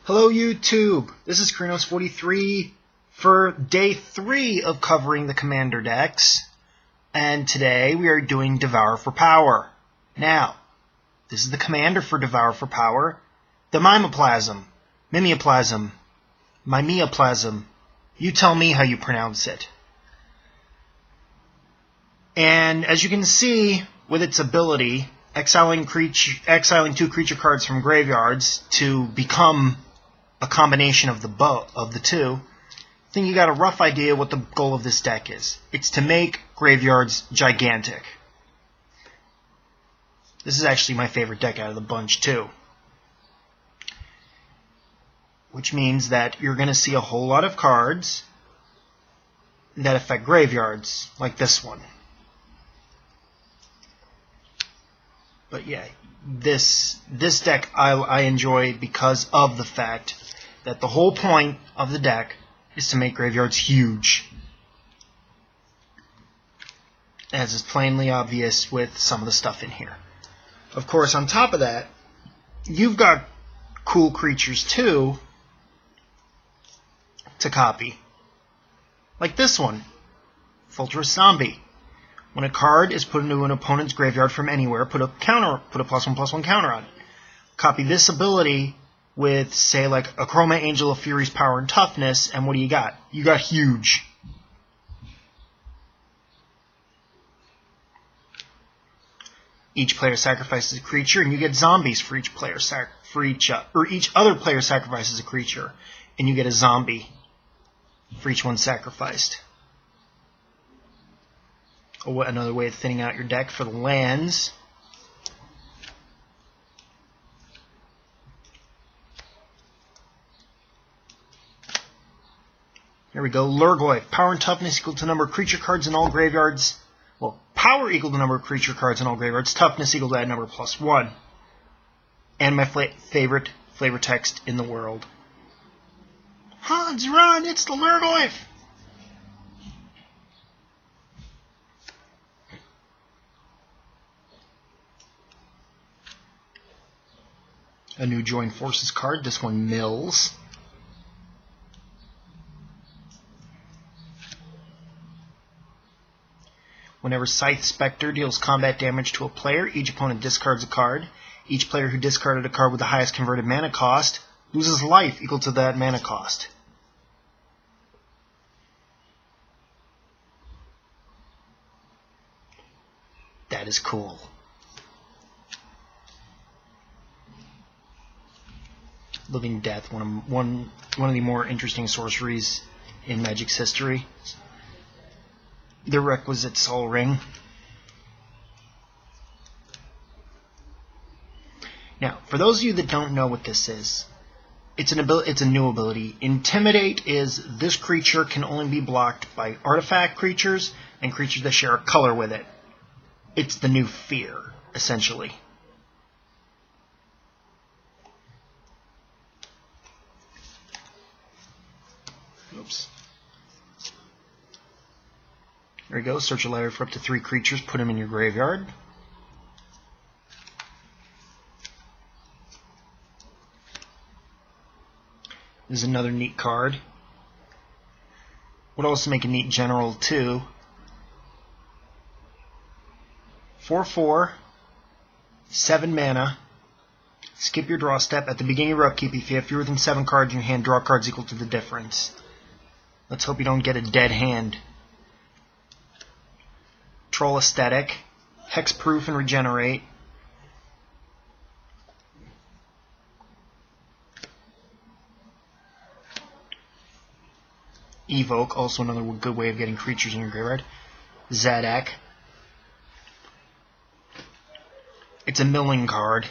Hello YouTube, this is Krinos43 for day 3 of covering the Commander decks, and today we are doing Devour for Power. Now, this is the Commander for Devour for Power, the Mimeoplasm, Mimeoplasm, you tell me how you pronounce it. And as you can see, with its ability, exiling 2 creature cards from graveyards to become a combination of the two, I think you got a rough idea what the goal of this deck is. It's to make graveyards gigantic. This is actually my favorite deck out of the bunch too. Which means that you're going to see a whole lot of cards that affect graveyards, like this one. But yeah, this deck I enjoy because of the fact that the whole point of the deck is to make graveyards huge. As is plainly obvious with some of the stuff in here. Of course, on top of that, you've got cool creatures too to copy. Like this one, Fultress Zombie. When a card is put into an opponent's graveyard from anywhere, put a +1/+1 counter on it. Copy this ability with, say, like a Chroma Angel of Fury's power and toughness, and what do you got? You got huge. Each player sacrifices a creature, and you get zombies for each player each other player sacrifices a creature, and you get a zombie for each one sacrificed. Another way of thinning out your deck for the lands. Here we go. Lurgoyf. Power and toughness equal to number of creature cards in all graveyards. Well, power equal to number of creature cards in all graveyards. Toughness equal to that number +1. And my favorite flavor text in the world. Hans, run! It's the Lurgoyf! A new Join Forces card. This one mills. Whenever Scythe Spectre deals combat damage to a player, each opponent discards a card. Each player who discarded a card with the highest converted mana cost loses life equal to that mana cost. That is cool. Living Death, one of the more interesting sorceries in Magic's history. The requisite Soul Ring. Now, for those of you that don't know what this is, it's a new ability. Intimidate is this creature can only be blocked by artifact creatures and creatures that share a color with it. It's the new Fear, essentially. Oops. There we go. Search a library for up to 3 creatures. Put them in your graveyard. This is another neat card. Would also make a neat general too. 4/4, 7 mana. Skip your draw step. At the beginning of your upkeep, if you have fewer than 7 cards in your hand, draw cards equal to the difference. Let's hope you don't get a dead hand. Troll Aesthetic, Hexproof and Regenerate. Evoke, also another good way of getting creatures in your graveyard. Zadok. It's a milling card.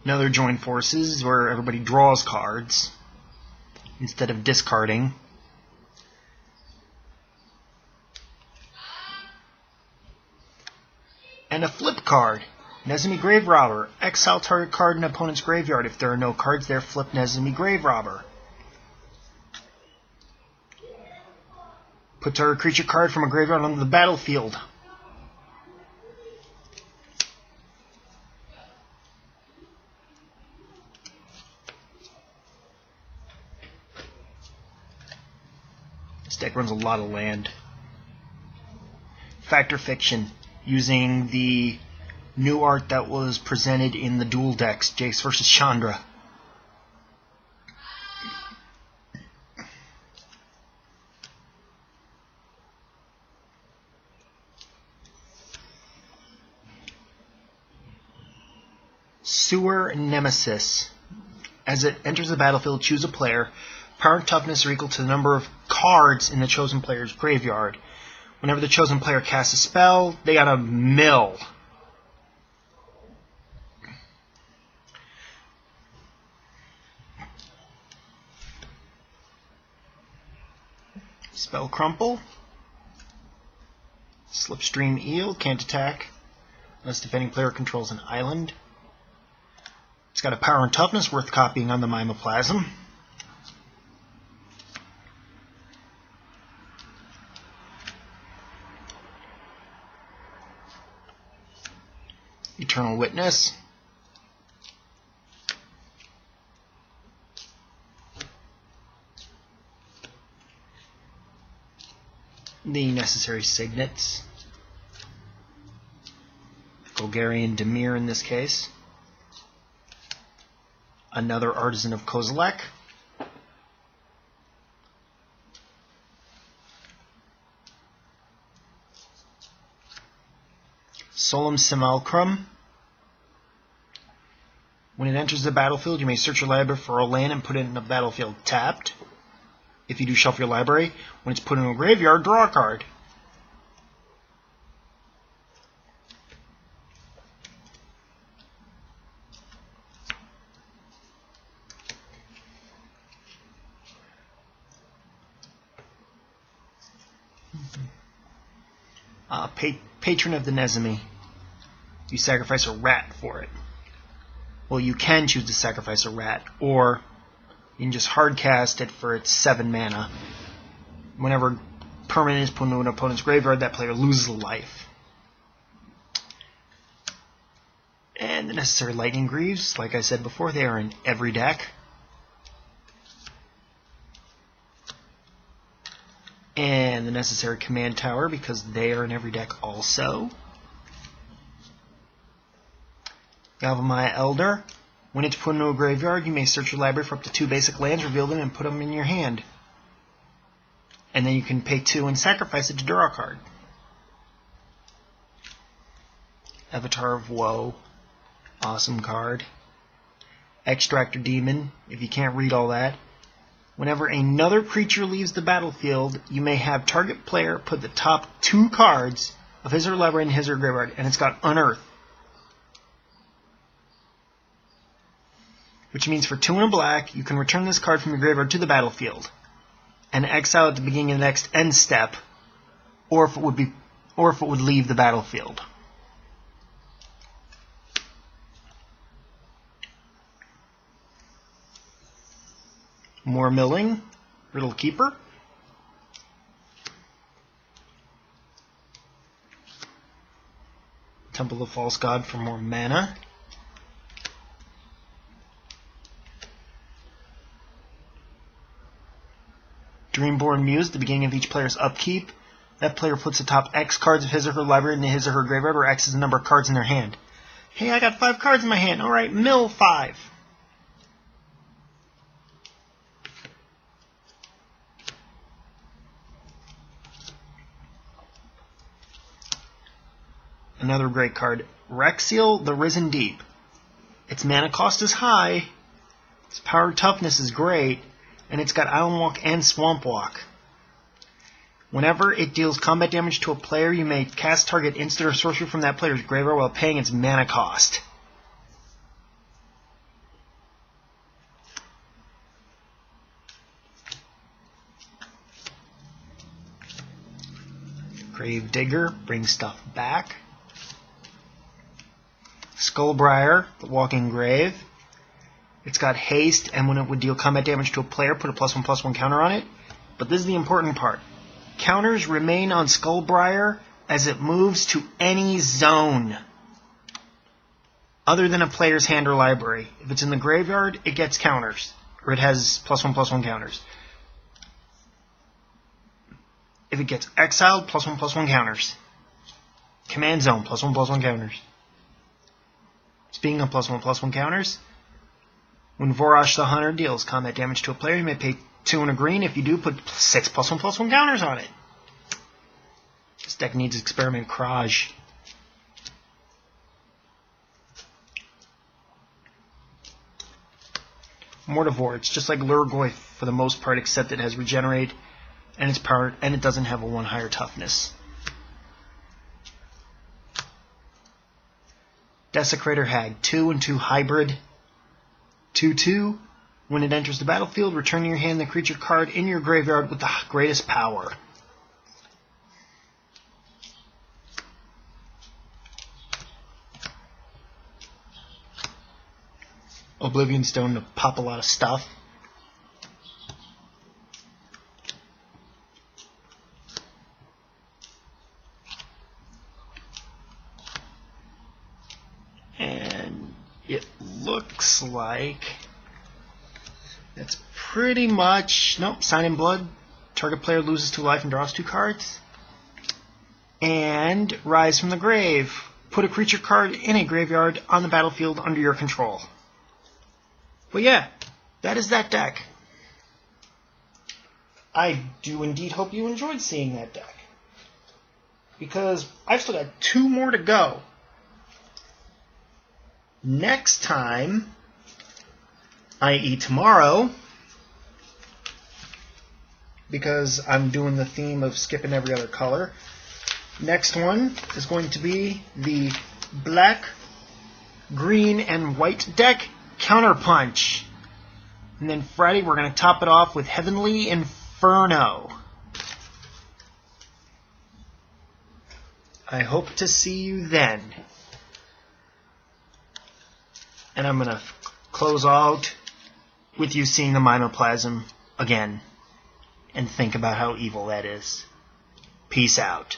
Another Join Forces where everybody draws cards instead of discarding. And a flip card. Nezumi Grave Robber. Exile target card in opponent's graveyard. If there are no cards there, flip Nezumi Grave Robber. Put target creature card from a graveyard onto the battlefield. This deck runs a lot of land. Fact or fiction, using the new art that was presented in the dual decks, Jace versus Chandra. Sewer Nemesis. As it enters the battlefield, choose a player. Power and toughness are equal to the number of cards in the chosen player's graveyard. Whenever the chosen player casts a spell, they got a mill. Spell Crumple. Slipstream Eel, can't attack unless defending player controls an island. It's got a power and toughness worth copying on the Mimoplasm. Eternal Witness. The necessary signets. Golgarian Dimir in this case. Another Artisan of Kozilek. Solemn Simulacrum. When it enters the battlefield, you may search your library for a land and put it in the battlefield tapped. If you do, shuffle your library. When it's put in a graveyard, draw a card. Patron of the Nezumi. You sacrifice a rat for it. Well, you can choose to sacrifice a rat, or you can just hardcast it for its 7 mana. Whenever permanent is put into an opponent's graveyard, that player loses a life. And the necessary Lightning Greaves, like I said before, they are in every deck. And the necessary Command Tower, because they are in every deck also. Galvamaya Elder. When it's put into a graveyard, you may search your library for up to 2 basic lands, reveal them, and put them in your hand. And then you can pay 2 and sacrifice it to draw a card. Avatar of Woe. Awesome card. Extractor Demon, if you can't read all that. Whenever another creature leaves the battlefield, you may have target player put the top 2 cards of his or her library in his or her graveyard, and it's got Unearth. Which means for 2 and a black, you can return this card from your graveyard to the battlefield and exile at the beginning of the next end step, or if it would leave the battlefield. More Milling, Riddle Keeper. Temple of False God for more mana. Dreamborn Muse, at the beginning of each player's upkeep. That player puts the top X cards of his or her library into his or her graveyard, where X is the number of cards in their hand. Hey, I got 5 cards in my hand. Alright, mill 5. Another great card, Rexiel, the Risen Deep. Its mana cost is high, its power toughness is great, and it's got Island Walk and Swamp Walk. Whenever it deals combat damage to a player, you may cast target instant or sorcery from that player's graveyard while paying its mana cost. Grave Digger, brings stuff back. Skullbriar, the Walking Grave. It's got haste, and when it would deal combat damage to a player, put a +1/+1 counter on it. But this is the important part. Counters remain on Skullbriar as it moves to any zone other than a player's hand or library. If it's in the graveyard, it gets counters, or it has +1/+1 counters. If it gets exiled, +1/+1 counters. Command zone, +1/+1 counters. Speaking of +1/+1 counters, when Vorash the Hunter deals combat damage to a player, you may pay 2 and a green. If you do, put 6 +1/+1 counters on it. This deck needs Experiment Kraj. More Devour. It's just like Lurgoy for the most part, except it has Regenerate and its power, and it doesn't have a 1 higher toughness. Desecrator Hag, 2 and 2 hybrid. 2/2. When it enters the battlefield, return to your hand the creature card in your graveyard with the greatest power. Oblivion Stone to pop a lot of stuff. And it looks like that's pretty much... Nope, Sign in Blood. Target player loses 2 life and draws 2 cards. And Rise from the Grave. Put a creature card in a graveyard on the battlefield under your control. But yeah, that is that deck. I do indeed hope you enjoyed seeing that deck, because I've still got 2 more to go. Next time, i.e. tomorrow, because I'm doing the theme of skipping every other color, next one is going to be the black, green, and white deck Counterpunch. And then Friday we're going to top it off with Heavenly Inferno. I hope to see you then. And I'm going to close out with you seeing the Mimoplasm again and think about how evil that is. Peace out.